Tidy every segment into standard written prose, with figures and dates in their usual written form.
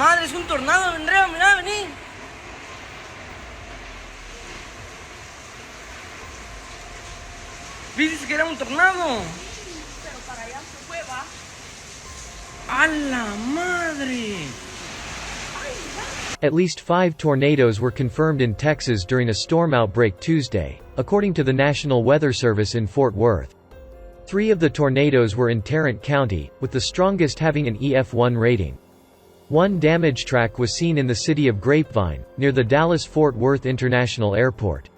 madre, es un tornado, Andrea, mira, vení. Viste que era un tornado. Pero para allá se fue, va. ¡A la madre! At least 5 tornadoes were confirmed in Texas during a storm outbreak Tuesday, according to the National Weather Service in Fort Worth. 3 of the tornadoes were in Tarrant County, with the strongest having an EF1 rating. One damage track was seen in the city of Grapevine, near the Dallas-Fort Worth International Airport.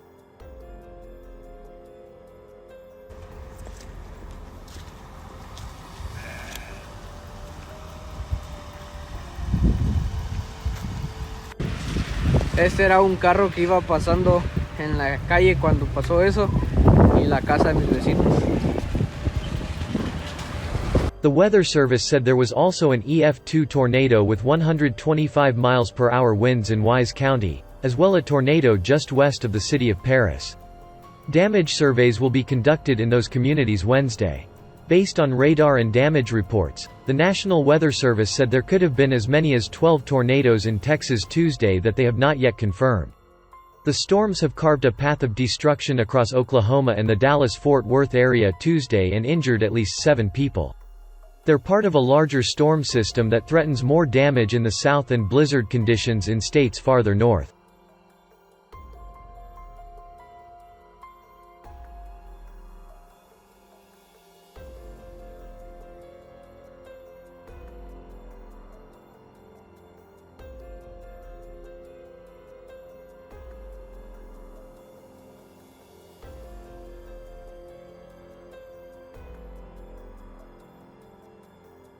Este era un carro que iba pasando en la calle cuando pasó eso y la casa de mis vecinos. The Weather Service said there was also an EF2 tornado with 125 miles per hour winds in Wise County, as well as a tornado just west of the city of Paris. Damage surveys will be conducted in those communities Wednesday. Based on radar and damage reports, the National Weather Service said there could have been as many as 12 tornadoes in Texas Tuesday that they have not yet confirmed. The storms have carved a path of destruction across Oklahoma and the Dallas-Fort Worth area Tuesday and injured at least 7 people. They're part of a larger storm system that threatens more damage in the south and blizzard conditions in states farther north.